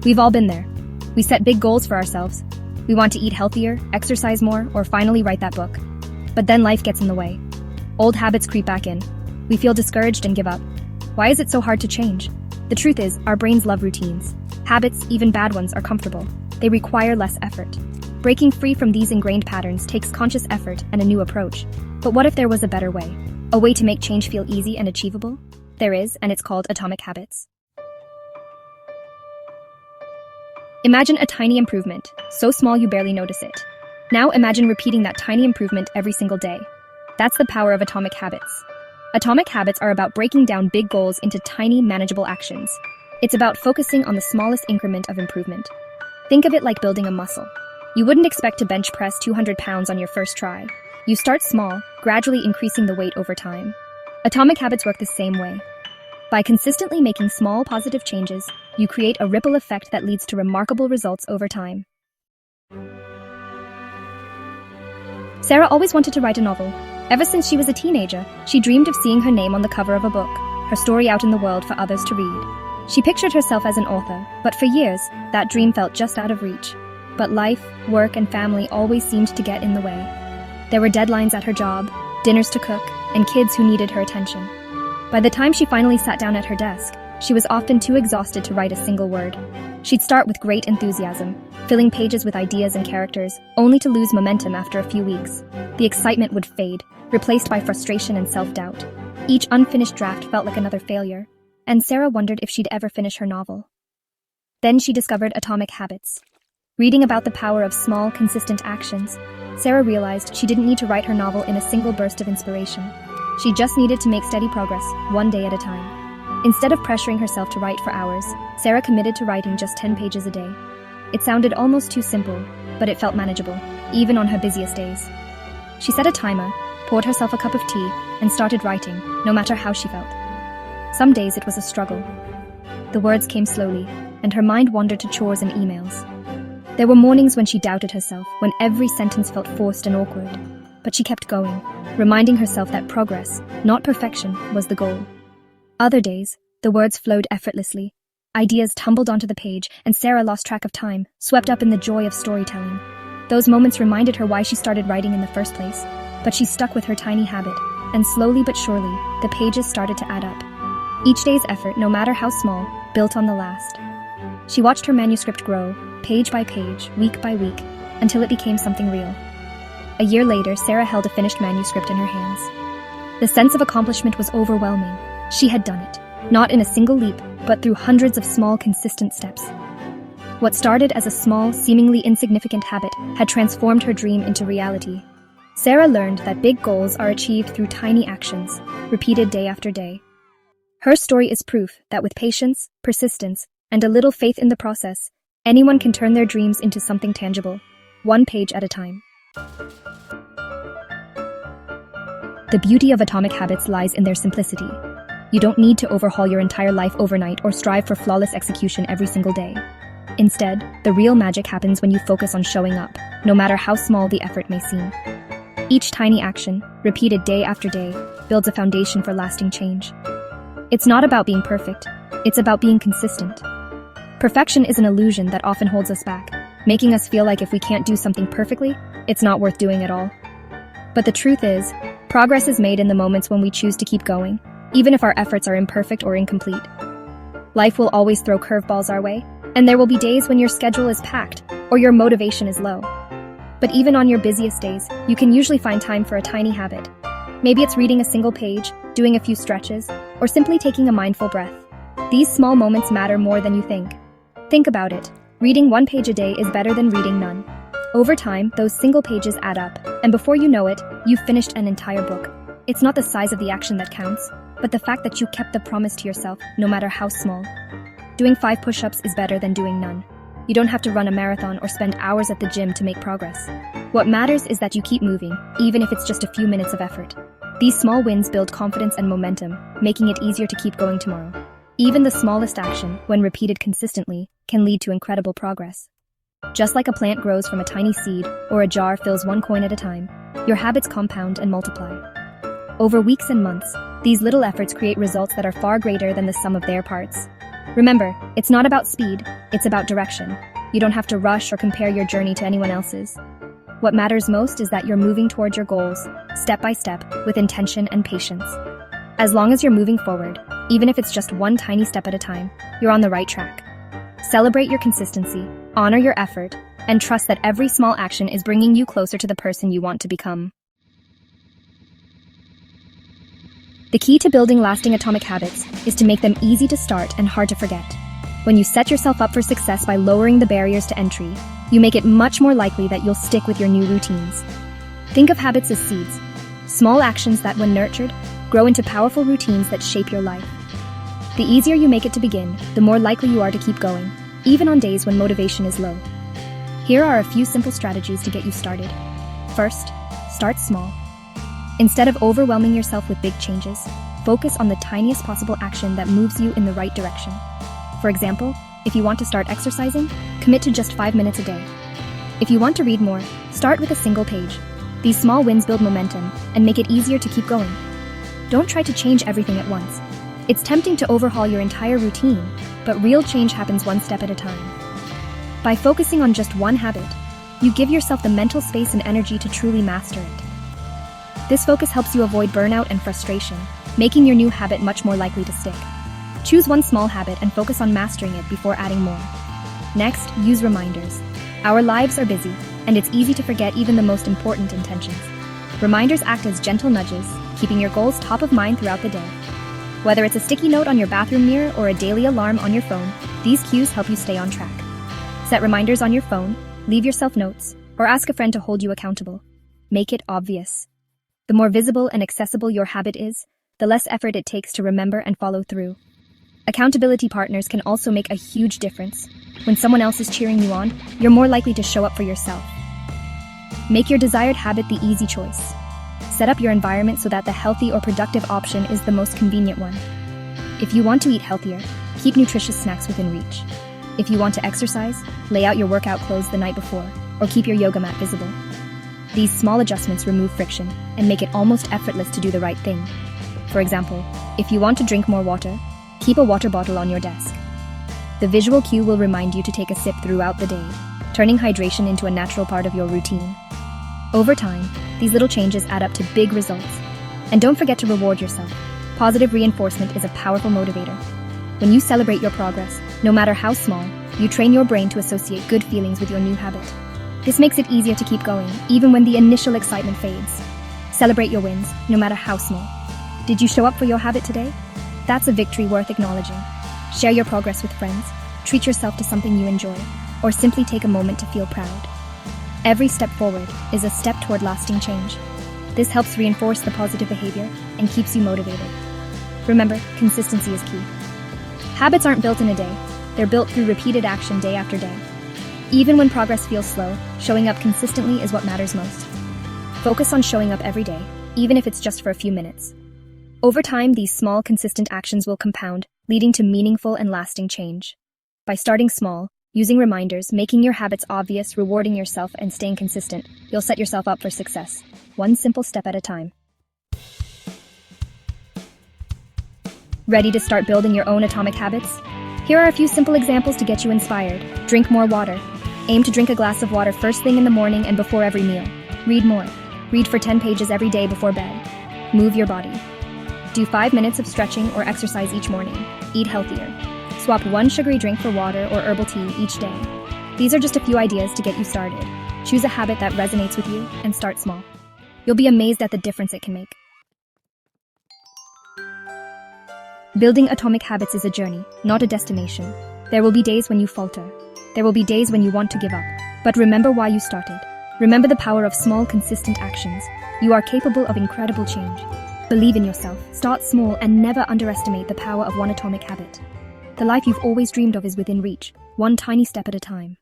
We've all been there. We set big goals for ourselves. We want to eat healthier, exercise more, or finally write that book. But then life gets in the way. Old habits creep back in. We feel discouraged and give up. Why is it so hard to change? The truth is, our brains love routines. Habits, even bad ones, are comfortable. They require less effort. Breaking free from these ingrained patterns takes conscious effort and a new approach. But what if there was a better way? A way to make change feel easy and achievable? There is, and it's called Atomic Habits. Imagine a tiny improvement, so small you barely notice it. Now imagine repeating that tiny improvement every single day. That's the power of Atomic Habits. Atomic Habits are about breaking down big goals into tiny, manageable actions. It's about focusing on the smallest increment of improvement. Think of it like building a muscle. You wouldn't expect to bench press 200 pounds on your first try. You start small, gradually increasing the weight over time. Atomic Habits work the same way. By consistently making small, positive changes, you create a ripple effect that leads to remarkable results over time. Sarah always wanted to write a novel. Ever since she was a teenager, she dreamed of seeing her name on the cover of a book, her story out in the world for others to read. She pictured herself as an author, but for years, that dream felt just out of reach. But life, work, and family always seemed to get in the way. There were deadlines at her job, dinners to cook, and kids who needed her attention. By the time she finally sat down at her desk, she was often too exhausted to write a single word. She'd start with great enthusiasm, filling pages with ideas and characters, only to lose momentum after a few weeks. The excitement would fade, replaced by frustration and self-doubt. Each unfinished draft felt like another failure, and Sarah wondered if she'd ever finish her novel. Then she discovered Atomic Habits. Reading about the power of small, consistent actions, Sarah realized she didn't need to write her novel in a single burst of inspiration. She just needed to make steady progress, one day at a time. Instead of pressuring herself to write for hours, Sarah committed to writing just 10 pages a day. It sounded almost too simple, but it felt manageable, even on her busiest days. She set a timer, poured herself a cup of tea, and started writing, no matter how she felt. Some days it was a struggle. The words came slowly, and her mind wandered to chores and emails. There were mornings when she doubted herself, when every sentence felt forced and awkward. But she kept going, reminding herself that progress, not perfection, was the goal. Other days, the words flowed effortlessly. Ideas tumbled onto the page, and Sarah lost track of time, swept up in the joy of storytelling. Those moments reminded her why she started writing in the first place. But she stuck with her tiny habit, and slowly but surely, the pages started to add up. Each day's effort, no matter how small, built on the last. She watched her manuscript grow, page by page, week by week, until it became something real. A year later, Sarah held a finished manuscript in her hands. The sense of accomplishment was overwhelming. She had done it, not in a single leap, but through hundreds of small, consistent steps. What started as a small, seemingly insignificant habit had transformed her dream into reality. Sarah learned that big goals are achieved through tiny actions, repeated day after day. Her story is proof that with patience, persistence, and a little faith in the process, anyone can turn their dreams into something tangible, one page at a time. The beauty of Atomic Habits lies in their simplicity. You don't need to overhaul your entire life overnight or strive for flawless execution every single day. Instead, the real magic happens when you focus on showing up, no matter how small the effort may seem. Each tiny action, repeated day after day, builds a foundation for lasting change. It's not about being perfect, it's about being consistent. Perfection is an illusion that often holds us back, making us feel like if we can't do something perfectly, it's not worth doing at all. But the truth is, progress is made in the moments when we choose to keep going, even if our efforts are imperfect or incomplete. Life will always throw curveballs our way, and there will be days when your schedule is packed or your motivation is low. But even on your busiest days, you can usually find time for a tiny habit. Maybe it's reading a single page, doing a few stretches, or simply taking a mindful breath. These small moments matter more than you think. Think about it. Reading one page a day is better than reading none. Over time, those single pages add up, and before you know it, you've finished an entire book. It's not the size of the action that counts, but the fact that you kept the promise to yourself, no matter how small. Doing 5 push-ups is better than doing none. You don't have to run a marathon or spend hours at the gym to make progress. What matters is that you keep moving, even if it's just a few minutes of effort. These small wins build confidence and momentum, making it easier to keep going tomorrow. Even the smallest action, when repeated consistently, can lead to incredible progress. Just like a plant grows from a tiny seed or a jar fills one coin at a time, your habits compound and multiply. Over weeks and months, these little efforts create results that are far greater than the sum of their parts. Remember, it's not about speed, It's about direction. You don't have to rush or compare your journey to anyone else's. What matters most is that you're moving towards your goals, step by step, with intention and patience. As long as you're moving forward, even if it's just one tiny step at a time, you're on the right track. Celebrate your consistency, honor your effort, and trust that every small action is bringing you closer to the person you want to become. The key to building lasting atomic habits is to make them easy to start and hard to forget. When you set yourself up for success by lowering the barriers to entry, you make it much more likely that you'll stick with your new routines. Think of habits as seeds, small actions that, when nurtured, grow into powerful routines that shape your life. The easier you make it to begin, the more likely you are to keep going, even on days when motivation is low. Here are a few simple strategies to get you started. First, start small. Instead of overwhelming yourself with big changes, focus on the tiniest possible action that moves you in the right direction. For example, if you want to start exercising, commit to just 5 minutes a day. If you want to read more, start with a single page. These small wins build momentum and make it easier to keep going. Don't try to change everything at once. It's tempting to overhaul your entire routine, but real change happens one step at a time. By focusing on just one habit, you give yourself the mental space and energy to truly master it. This focus helps you avoid burnout and frustration, making your new habit much more likely to stick. Choose one small habit and focus on mastering it before adding more. Next, use reminders. Our lives are busy, and it's easy to forget even the most important intentions. Reminders act as gentle nudges, keeping your goals top of mind throughout the day. Whether it's a sticky note on your bathroom mirror or a daily alarm on your phone, these cues help you stay on track. Set reminders on your phone, leave yourself notes, or ask a friend to hold you accountable. Make it obvious. The more visible and accessible your habit is, the less effort it takes to remember and follow through. Accountability partners can also make a huge difference. When someone else is cheering you on, you're more likely to show up for yourself. Make your desired habit the easy choice. Set up your environment so that the healthy or productive option is the most convenient one. If you want to eat healthier, keep nutritious snacks within reach. If you want to exercise, lay out your workout clothes the night before, or keep your yoga mat visible. These small adjustments remove friction and make it almost effortless to do the right thing. For example, if you want to drink more water, keep a water bottle on your desk. The visual cue will remind you to take a sip throughout the day, turning hydration into a natural part of your routine. Over time, these little changes add up to big results. And don't forget to reward yourself. Positive reinforcement is a powerful motivator. When you celebrate your progress, no matter how small, you train your brain to associate good feelings with your new habit. This makes it easier to keep going, even when the initial excitement fades. Celebrate your wins, no matter how small. Did you show up for your habit today? That's a victory worth acknowledging. Share your progress with friends, treat yourself to something you enjoy, or simply take a moment to feel proud. Every step forward is a step toward lasting change. This helps reinforce the positive behavior and keeps you motivated. Remember, consistency is key. Habits aren't built in a day. They're built through repeated action day after day. Even when progress feels slow, showing up consistently is what matters most. Focus on showing up every day, even if it's just for a few minutes. Over time, these small, consistent actions will compound, leading to meaningful and lasting change. By starting small, using reminders, making your habits obvious, rewarding yourself, and staying consistent, you'll set yourself up for success, one simple step at a time. Ready to start building your own atomic habits? Here are a few simple examples to get you inspired. Drink more water. Aim to drink a glass of water first thing in the morning and before every meal. Read more. Read for 10 pages every day before bed. Move your body. Do 5 minutes of stretching or exercise each morning. Eat healthier. Swap one sugary drink for water or herbal tea each day. These are just a few ideas to get you started. Choose a habit that resonates with you and start small. You'll be amazed at the difference it can make. Building atomic habits is a journey, not a destination. There will be days when you falter. There will be days when you want to give up. But remember why you started. Remember the power of small, consistent actions. You are capable of incredible change. Believe in yourself, start small, and never underestimate the power of one atomic habit. The life you've always dreamed of is within reach, one tiny step at a time.